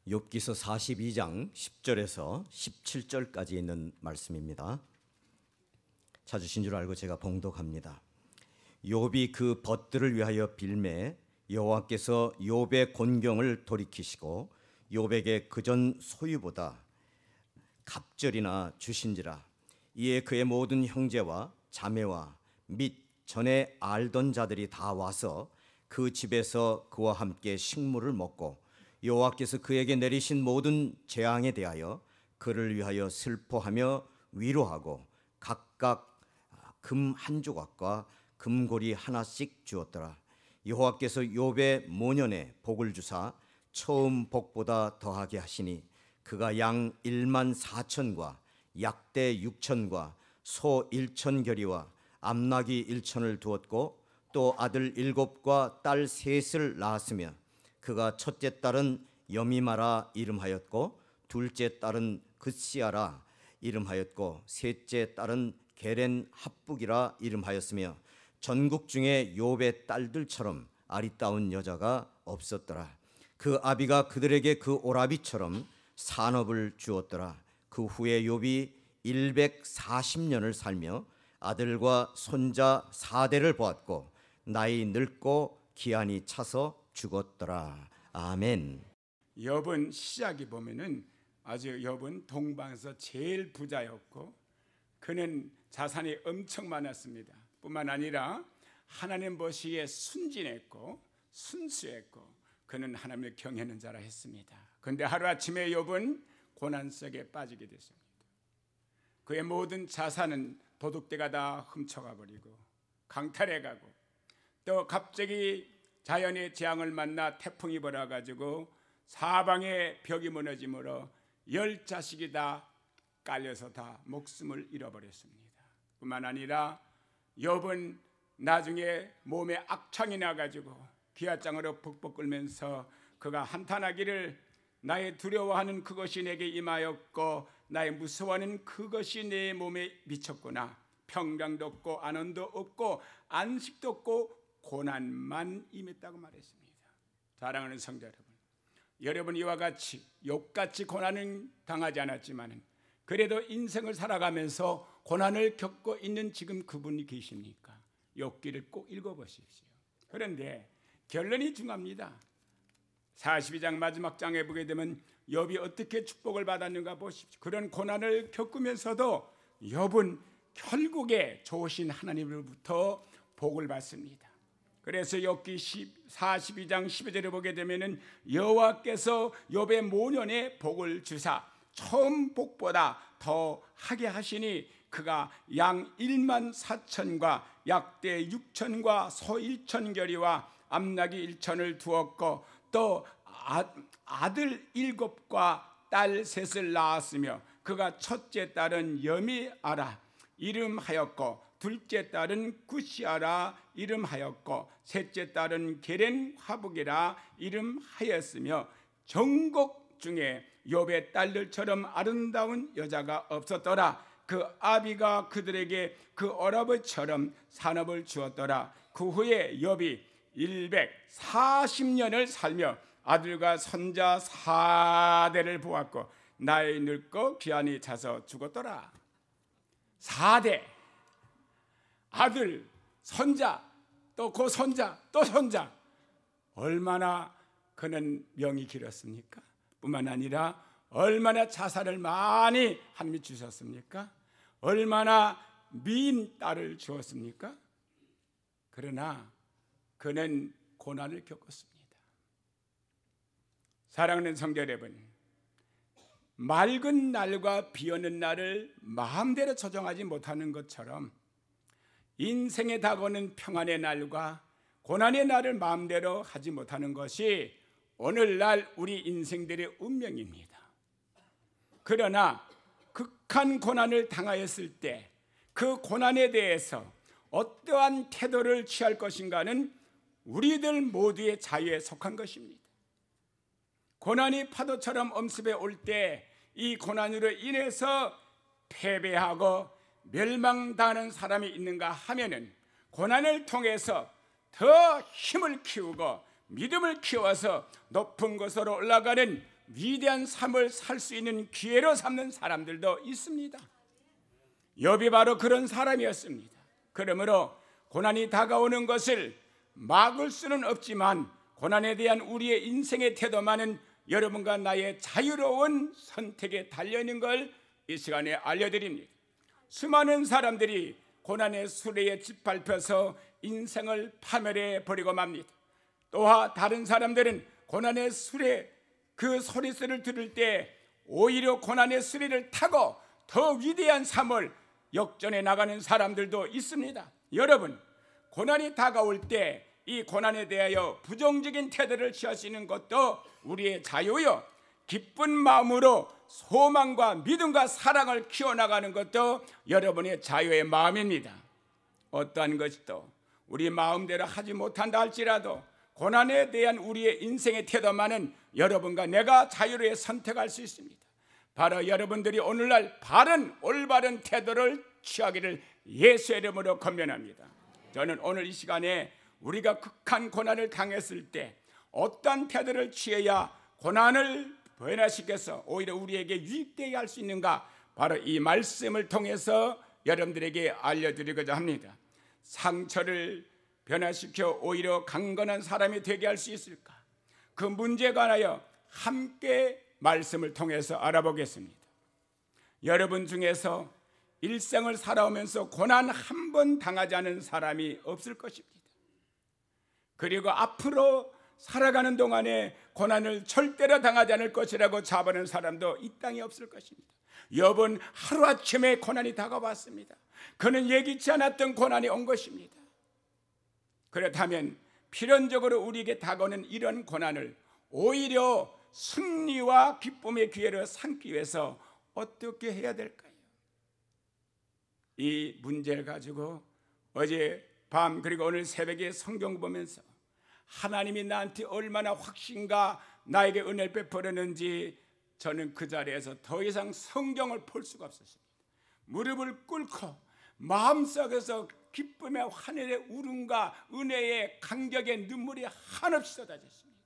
욥기서 42장 10절에서 17절까지 있는 말씀입니다. 찾으신 줄 알고 제가 봉독합니다. 욥이 그 벗들을 위하여 빌매 여호와께서 욥의 곤경을 돌이키시고 욥에게 그전 소유보다 갑절이나 주신지라. 이에 그의 모든 형제와 자매와 및 전에 알던 자들이 다 와서 그 집에서 그와 함께 식물을 먹고 여호와께서 그에게 내리신 모든 재앙에 대하여 그를 위하여 슬퍼하며 위로하고 각각 금 한 조각과 금고리 하나씩 주었더라. 여호와께서 욥의 모년에 복을 주사 처음 복보다 더하게 하시니 그가 양 1만 4천과 약대 6천과 소 1천 결이와 암나귀 1천을 두었고 또 아들 7과 딸 3을 낳았으며 그가 첫째 딸은 여미마라 이름하였고 둘째 딸은 그시아라 이름하였고 셋째 딸은 게렌 합북이라 이름하였으며 전국 중에 욥의 딸들처럼 아리따운 여자가 없었더라. 그 아비가 그들에게 그 오라비처럼 산업을 주었더라. 그 후에 욥이 140년을 살며 아들과 손자 4대를 보았고 나이 늙고 기한이 차서 죽었더라. 아멘. 욥은 시작이 보면은 아주 욥은 동방에서 제일 부자였고 그는 자산이 엄청 많았습니다. 뿐만 아니라 하나님 보시기에 순진했고 순수했고 그는 하나님을 경외하는 자라 했습니다. 그런데 하루아침에 욥은 고난 속에 빠지게 됐습니다. 그의 모든 자산은 도둑대가 다 훔쳐가 버리고 강탈해 가고 또 갑자기 자연의 재앙을 만나 태풍이 불어가지고 사방에 벽이 무너짐으로 10자식이 다 깔려서 다 목숨을 잃어버렸습니다. 뿐만 아니라 욥은 나중에 몸에 악창이 나가지고 기아장으로 벅벅 끓면서 그가 한탄하기를 나의 두려워하는 그것이 내게 임하였고 나의 무서워하는 그것이 내 몸에 미쳤구나. 평강도 없고 안원도 없고 안식도 없고 고난만 임했다고 말했습니다. 사랑하는 성도 여러분, 여러분 이와 같이 욥같이 고난은 당하지 않았지만 그래도 인생을 살아가면서 고난을 겪고 있는 지금 그분이 계십니까? 욥기를 꼭 읽어보십시오. 그런데 결론이 중요합니다. 42장 마지막 장에 보게 되면 욥이 어떻게 축복을 받았는가 보십시오. 그런 고난을 겪으면서도 욥은 결국에 좋으신 하나님으로부터 복을 받습니다. 그래서 욥기 42장 12절에 보게 되면은 여호와께서 욥의 모년에 복을 주사 처음 복보다 더 하게 하시니 그가 양 1만 4천과 약대 6천과 소 1천 결이와 암나귀 1천을 두었고 또 아들 7과 딸 3을 낳았으며 그가 첫째 딸은 여미아라 이름하였고 둘째 딸은 구시아라 이름하였고 셋째 딸은 게렌 화북이라 이름하였으며 전국 중에 욥의 딸들처럼 아름다운 여자가 없었더라. 그 아비가 그들에게 그 어라버처럼 산업을 주었더라. 그 후에 욥이 140년을 살며 아들과 손자 4대를 보았고 나이 늙고 기한이 차서 죽었더라. 4대 아들, 손자, 또 그 손자, 또 손자. 얼마나 그는 명이 길었습니까? 뿐만 아니라 얼마나 자산을 많이 하나님이 주셨습니까? 얼마나 미인 딸을 주었습니까? 그러나 그는 고난을 겪었습니다. 사랑하는 성도 여러분, 맑은 날과 비 오는 날을 마음대로 조정하지 못하는 것처럼 인생에 다가오는 평안의 날과 고난의 날을 마음대로 하지 못하는 것이 오늘날 우리 인생들의 운명입니다. 그러나 극한 고난을 당하였을 때 그 고난에 대해서 어떠한 태도를 취할 것인가는 우리들 모두의 자유에 속한 것입니다. 고난이 파도처럼 엄습해 올 때 이 고난으로 인해서 패배하고 멸망당하는 사람이 있는가 하면은 고난을 통해서 더 힘을 키우고 믿음을 키워서 높은 곳으로 올라가는 위대한 삶을 살 수 있는 기회로 삼는 사람들도 있습니다. 욥이 바로 그런 사람이었습니다. 그러므로 고난이 다가오는 것을 막을 수는 없지만 고난에 대한 우리의 인생의 태도만은 여러분과 나의 자유로운 선택에 달려있는 걸 이 시간에 알려드립니다. 수많은 사람들이 고난의 수레에 짓밟혀서 인생을 파멸해 버리고 맙니다. 또한 다른 사람들은 고난의 수레 그 소리소리를 들을 때 오히려 고난의 수레를 타고 더 위대한 삶을 역전해 나가는 사람들도 있습니다. 여러분, 고난이 다가올 때 이 고난에 대하여 부정적인 태도를 취하시는 것도 우리의 자유요, 기쁜 마음으로 소망과 믿음과 사랑을 키워나가는 것도 여러분의 자유의 마음입니다. 어떠한 것도 우리 마음대로 하지 못한다 할지라도 고난에 대한 우리의 인생의 태도만은 여러분과 내가 자유롭게 선택할 수 있습니다. 바로 여러분들이 오늘날 바른 올바른 태도를 취하기를 예수의 이름으로 권면합니다. 저는 오늘 이 시간에 우리가 극한 고난을 당했을 때 어떤 태도를 취해야 고난을 변화시켜서 오히려 우리에게 유익되게 할 수 있는가, 바로 이 말씀을 통해서 여러분들에게 알려드리고자 합니다. 상처를 변화시켜 오히려 강건한 사람이 되게 할 수 있을까? 그 문제에 관하여 함께 말씀을 통해서 알아보겠습니다. 여러분 중에서 일생을 살아오면서 고난 한 번 당하지 않은 사람이 없을 것입니다. 그리고 앞으로 살아가는 동안에 고난을 절대로 당하지 않을 것이라고 자부하는 사람도 이 땅에 없을 것입니다. 욥은 하루아침에 고난이 다가왔습니다. 그는 예기치 않았던 고난이 온 것입니다. 그렇다면 필연적으로 우리에게 다가오는 이런 고난을 오히려 승리와 기쁨의 기회로 삼기 위해서 어떻게 해야 될까요? 이 문제를 가지고 어제 밤 그리고 오늘 새벽에 성경 보면서 하나님이 나한테 얼마나 확신과 나에게 은혜를 베풀었는지 저는 그 자리에서 더 이상 성경을 볼 수가 없었습니다. 무릎을 꿇고 마음속에서 기쁨의 하늘의 울음과 은혜의 감격의 눈물이 한없이 쏟아졌습니다.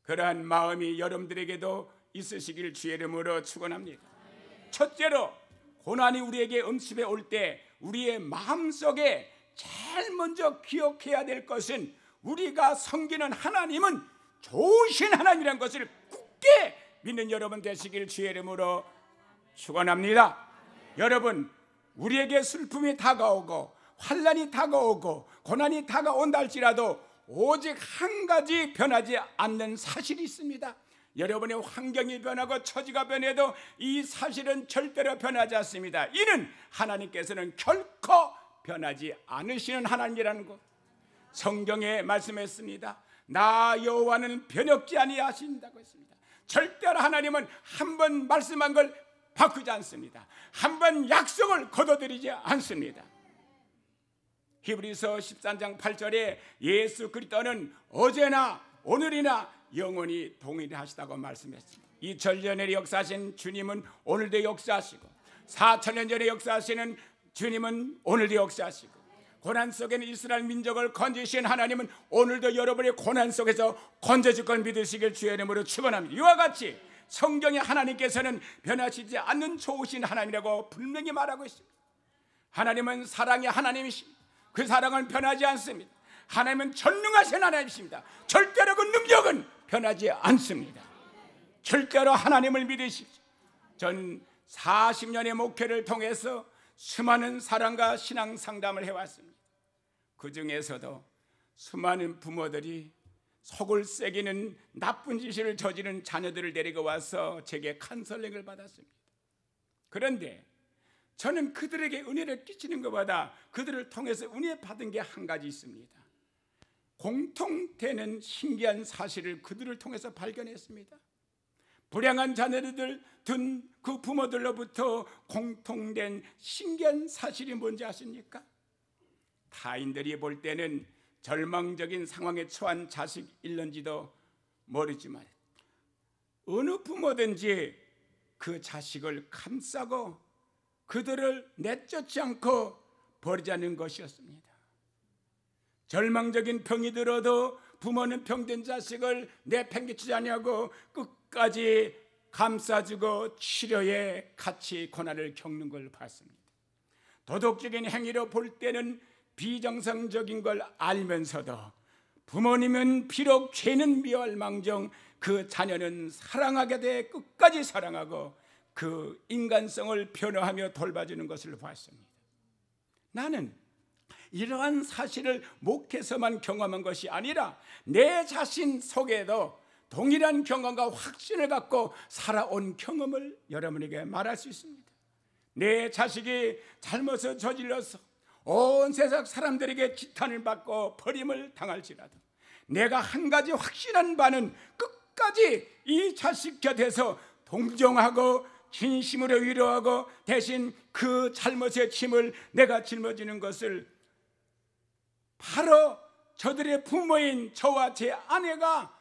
그러한 마음이 여러분들에게도 있으시길 주의 이름으로 축원합니다. 첫째로 고난이 우리에게 음습해 올 때 우리의 마음속에 제일 먼저 기억해야 될 것은 우리가 섬기는 하나님은 좋으신 하나님이라는 것을 굳게 믿는 여러분 되시길 주의 이름으로 축원합니다. 여러분, 우리에게 슬픔이 다가오고 환난이 다가오고 고난이 다가온다 할지라도 오직 한 가지 변하지 않는 사실이 있습니다. 여러분의 환경이 변하고 처지가 변해도 이 사실은 절대로 변하지 않습니다. 이는 하나님께서는 결코 변하지 않으시는 하나님이라는 것, 성경에 말씀했습니다. 나 여호와는 변혁지 아니하신다고 했습니다. 절대로 하나님은 한 번 말씀한 걸 바꾸지 않습니다. 한 번 약속을 거둬들이지 않습니다. 히브리서 13장 8절에 예수 그리스도는 어제나 오늘이나 영원히 동일하시다고 말씀했습니다. 2000년 전에 역사하신 주님은 오늘도 역사하시고 4000년 전에 역사하시는 주님은 오늘도 역사하시고 고난 속에는 이스라엘 민족을 건지신 하나님은 오늘도 여러분의 고난 속에서 건져줄 걸 믿으시길 주의 이름으로 축원합니다. 이와 같이 성경의 하나님께서는 변하시지 않는 좋으신 하나님이라고 분명히 말하고 있습니다. 하나님은 사랑의 하나님이십니다. 그 사랑은 변하지 않습니다. 하나님은 전능하신 하나님이십니다. 절대로 그 능력은 변하지 않습니다. 절대로 하나님을 믿으십시오. 전 40년의 목회를 통해서 수많은 사랑과 신앙 상담을 해왔습니다. 그 중에서도 수많은 부모들이 속을 새기는 나쁜 짓을 저지른 자녀들을 데리고 와서 제게 카운셀링을 받았습니다. 그런데 저는 그들에게 은혜를 끼치는 것보다 그들을 통해서 은혜 받은 게 한 가지 있습니다. 공통되는 신기한 사실을 그들을 통해서 발견했습니다. 불량한 자녀들 둔 그 부모들로부터 공통된 신기한 사실이 뭔지 아십니까? 타인들이 볼 때는 절망적인 상황에 처한 자식일런지도 모르지만 어느 부모든지 그 자식을 감싸고 그들을 내쫓지 않고 버리자는 것이었습니다. 절망적인 병이 들어도 부모는 병든 자식을 내팽개치지 아니하고 끝까지 감싸주고 치료에 같이 고난을 겪는 걸 봤습니다. 도덕적인 행위로 볼 때는 비정상적인 걸 알면서도 부모님은 비록 죄는 미워할망정 그 자녀는 사랑하게 돼 끝까지 사랑하고 그 인간성을 변호하며 돌봐주는 것을 봤습니다. 나는 이러한 사실을 목회에서만 경험한 것이 아니라 내 자신 속에도 동일한 경험과 확신을 갖고 살아온 경험을 여러분에게 말할 수 있습니다. 내 자식이 잘못을 저질러서 온 세상 사람들에게 지탄을 받고 버림을 당할지라도 내가 한 가지 확신한 바는 끝까지 이 자식 곁에서 동정하고 진심으로 위로하고 대신 그 잘못의 짐을 내가 짊어지는 것을 바로 저들의 부모인 저와 제 아내가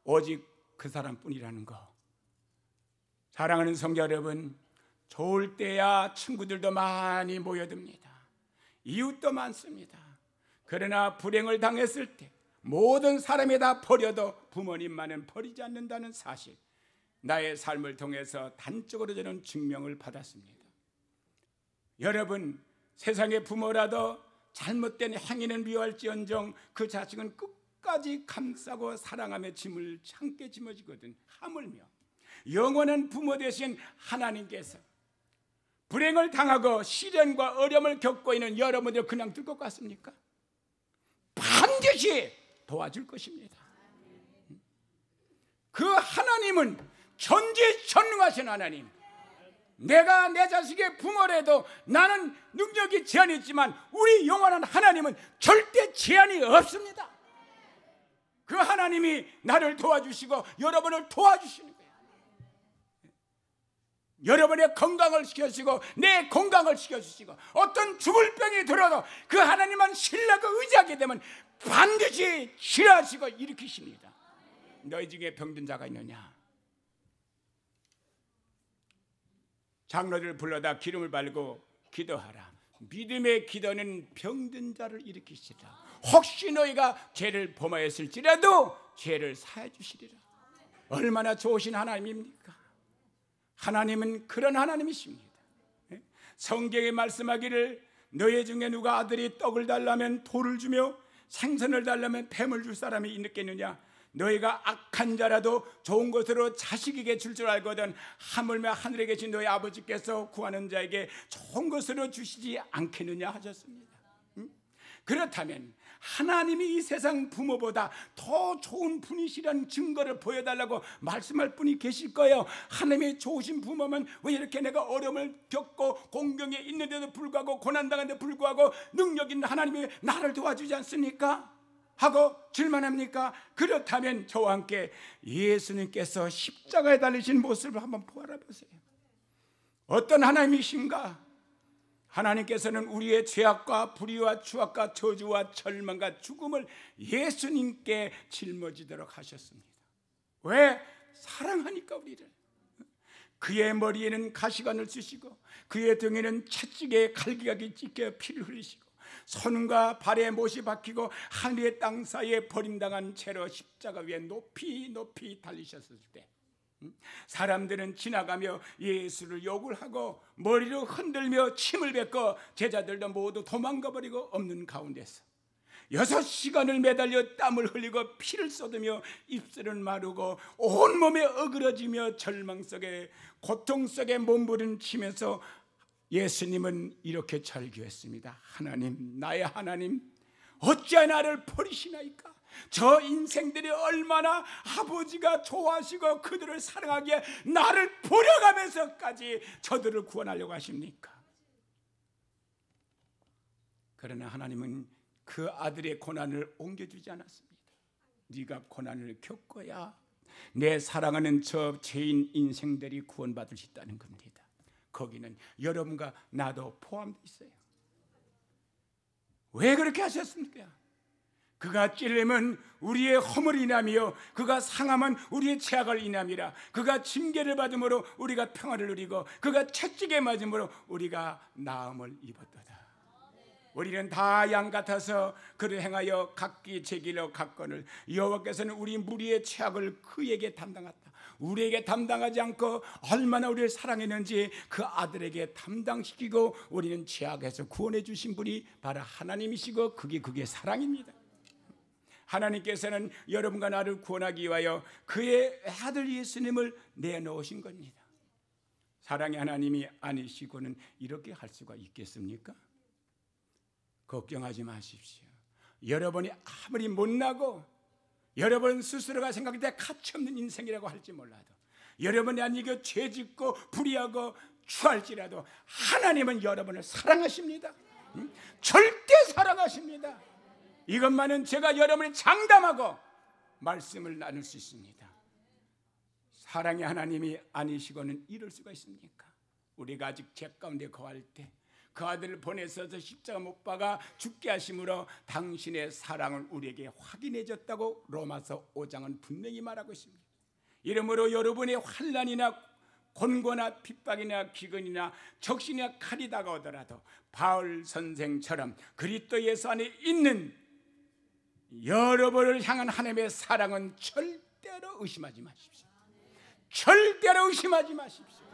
오직 그 사람뿐이라는 거. 사랑하는 성도 여러분, 좋을 때야 친구들도 많이 모여듭니다. 이웃도 많습니다. 그러나 불행을 당했을 때 모든 사람이 다 버려도 부모님만은 버리지 않는다는 사실, 나의 삶을 통해서 단적으로 저는 증명을 받았습니다. 여러분, 세상의 부모라도 잘못된 행위는 미워할지언정 그 자식은 끝까지 감싸고 사랑하며 짐을 함께 짊어지거든. 하물며 영원한 부모 되신 하나님께서 불행을 당하고 시련과 어려움을 겪고 있는 여러분들 그냥 둘 것 같습니까? 반드시 도와줄 것입니다. 그 하나님은 전지전능하신 하나님, 내가 내 자식의 부모라도 나는 능력이 제한이 있지만 우리 영원한 하나님은 절대 제한이 없습니다. 그 하나님이 나를 도와주시고 여러분을 도와주시는 거예요. 여러분의 건강을 지켜주시고 내 건강을 지켜주시고 어떤 죽을 병이 들어도 그 하나님만 신뢰하고 의지하게 되면 반드시 치료하시고 일으키십니다. 너희 중에 병든 자가 있느냐? 장로들 불러다 기름을 바르고 기도하라. 믿음의 기도는 병든 자를 일으키시리라. 혹시 너희가 죄를 범하였을지라도 죄를 사해 주시리라. 얼마나 좋으신 하나님입니까? 하나님은 그런 하나님이십니다. 성경에 말씀하기를 너희 중에 누가 아들이 떡을 달라면 돌을 주며 생선을 달라면 뱀을 줄 사람이 있겠느냐? 너희가 악한 자라도 좋은 것으로 자식에게 줄 줄 알거든 하물며 하늘에 계신 너희 아버지께서 구하는 자에게 좋은 것으로 주시지 않겠느냐 하셨습니다. 그렇다면 하나님이 이 세상 부모보다 더 좋은 분이시라는 증거를 보여달라고 말씀할 분이 계실 거예요. 하나님이 좋으신 부모면 왜 이렇게 내가 어려움을 겪고 공경에 있는데도 불구하고 고난당한데도 불구하고 능력 있는 하나님이 나를 도와주지 않습니까? 하고 질문합니까? 그렇다면 저와 함께 예수님께서 십자가에 달리신 모습을 한번 보아보세요. 어떤 하나님이신가? 하나님께서는 우리의 죄악과 불의와 추악과 저주와 절망과 죽음을 예수님께 짊어지도록 하셨습니다. 왜? 사랑하니까 우리를. 그의 머리에는 가시관을 쓰시고 그의 등에는 채찍에 갈기각이 찢겨 피를 흘리시고 손과 발에 못이 박히고 하늘의 땅 사이에 버림당한 채로 십자가 위에 높이 높이 달리셨을 때 사람들은 지나가며 예수를 욕을 하고 머리를 흔들며 침을 뱉고 제자들도 모두 도망가버리고 없는 가운데서 6시간을 매달려 땀을 흘리고 피를 쏟으며 입술을 마르고 온몸에 어그러지며 절망 속에 고통 속에 몸부림치면서 예수님은 이렇게 절규했습니다. 하나님, 나의 하나님, 어찌 나를 버리시나이까? 저 인생들이 얼마나 아버지가 좋아하시고 그들을 사랑하기에 나를 버려가면서까지 저들을 구원하려고 하십니까? 그러나 하나님은 그 아들의 고난을 옮겨주지 않았습니다. 네가 고난을 겪어야 내 사랑하는 저 죄인 인생들이 구원받을 수 있다는 겁니다. 거기는 여러분과 나도 포함되어 있어요. 왜 그렇게 하셨습니까? 그가 찔림은 우리의 허물을 인하며 그가 상함은 우리의 죄악을 인함이라. 그가 징계를 받음으로 우리가 평화를 누리고 그가 채찍에 맞음으로 우리가 나음을 입었도다. 우리는 다 양 같아서 그를 행하여 각기 제 길로 갔거늘 여호와께서는 우리 무리의 죄악을 그에게 담당했다. 우리에게 담당하지 않고 얼마나 우리를 사랑했는지 그 아들에게 담당시키고 우리는 죄악에서 구원해 주신 분이 바로 하나님이시고 그게 사랑입니다. 하나님께서는 여러분과 나를 구원하기 위하여 그의 아들 예수님을 내놓으신 겁니다. 사랑의 하나님이 아니시고는 이렇게 할 수가 있겠습니까? 걱정하지 마십시오. 여러분이 아무리 못나고 여러분 스스로가 생각할 때 가치없는 인생이라고 할지 몰라도 여러분이 아니고 죄짓고 불의하고 추할지라도 하나님은 여러분을 사랑하십니다. 절대 사랑하십니다. 이것만은 제가 여러분이 장담하고 말씀을 나눌 수 있습니다. 사랑의 하나님이 아니시고는 이럴 수가 있습니까? 우리가 아직 죄 가운데 거할 때 그 아들을 보내셔서 십자가 못 박아 죽게 하심으로 당신의 사랑을 우리에게 확인해 줬다고 로마서 5장은 분명히 말하고 있습니다. 이러므로 여러분의 환난이나 곤고나 핍박이나 기근이나 적신이나 칼이 다가오더라도 바울 선생처럼 그리스도 예수 안에 있는 여러분을 향한 하나님의 사랑은 절대로 의심하지 마십시오. 절대로 의심하지 마십시오.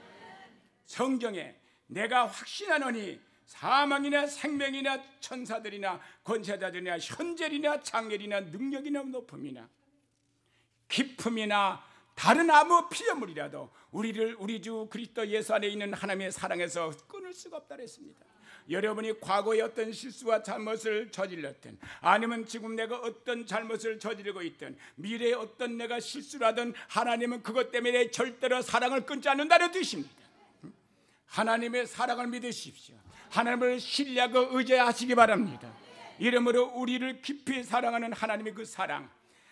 성경에 내가 확신하노니 사망이나 생명이나 천사들이나 권세자들이나 현재이나 장렬이나 능력이나 높음이나 깊음이나 다른 아무 피조물이라도 우리를 우리 주 그리스도 예수 안에 있는 하나님의 사랑에서 끊을 수가 없다 그랬습니다. 여러분이 과거에 어떤 실수와 잘못을 저질렀든 아니면 지금 내가 어떤 잘못을 저지르고 있든 미래에 어떤 내가 실수를 하든 하나님은 그것 때문에 절대로 사랑을 끊지 않는다는 뜻입니다. 하나님의 사랑을 믿으십시오. 하나님을 신뢰하고 의지하시기 바랍니다. 이러므로 우리를 깊이 사랑하는 하나님의 그 사랑,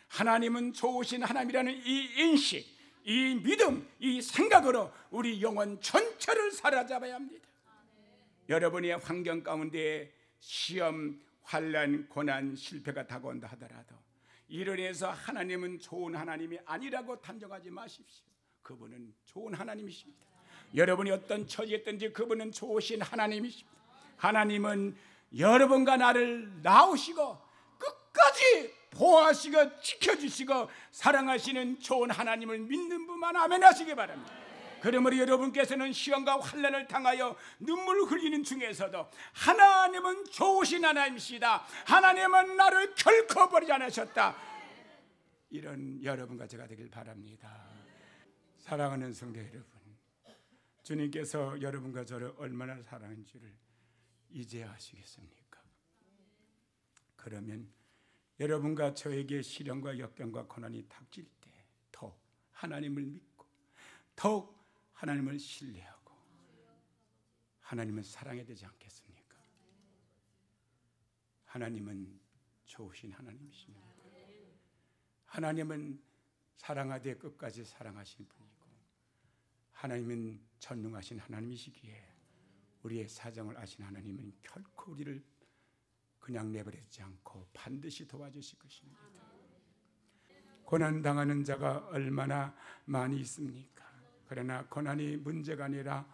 하나님은 좋으신 하나님이라는 이 인식, 이 믿음, 이 생각으로 우리 영혼 전체를 사로잡아야 합니다. 여러분의 환경 가운데 시험, 환난, 고난, 실패가 다가온다 하더라도 이를 인해서 하나님은 좋은 하나님이 아니라고 단정하지 마십시오. 그분은 좋은 하나님이십니다. 여러분이 어떤 처지에 있든지 그분은 좋으신 하나님이십니다. 하나님은 여러분과 나를 낳으시고 끝까지 보호하시고 지켜주시고 사랑하시는 좋은 하나님을 믿는 분만 아멘 하시기 바랍니다. 그러므로 여러분께서는 시험과 환난을 당하여 눈물을 흘리는 중에서도 하나님은 좋으신 하나님이시다. 하나님은 나를 결코 버리지 않으셨다. 이런 여러분과 제가 되길 바랍니다. 사랑하는 성도 여러분, 주님께서 여러분과 저를 얼마나 사랑한지를 이제 아시겠습니까? 그러면 여러분과 저에게 시련과 역경과 고난이 닥칠 때 더 하나님을 믿고 더욱 하나님을 신뢰하고 하나님을 사랑해야 되지 않겠습니까? 하나님은 좋으신 하나님이십니다. 하나님은 사랑하되 끝까지 사랑하시는 분이고 하나님은 전능하신 하나님이시기에 우리의 사정을 아신 하나님은 결코 우리를 그냥 내버리지 않고 반드시 도와주실 것입니다. 고난당하는 자가 얼마나 많이 있습니까? 그러나 고난이 문제가 아니라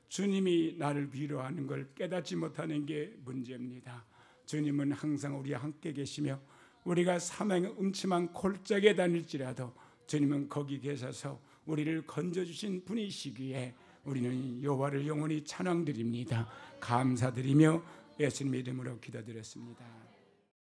주님이 나를 위로하는 걸 깨닫지 못하는 게 문제입니다. 주님은 항상 우리와 함께 계시며 우리가 사망의 음침한 골짜기에 다닐지라도 주님은 거기 계셔서 우리를 건져주신 분이시기에 우리는 여호와를 영원히 찬양드립니다. 감사드리며 예수님의 이름으로 기도드렸습니다.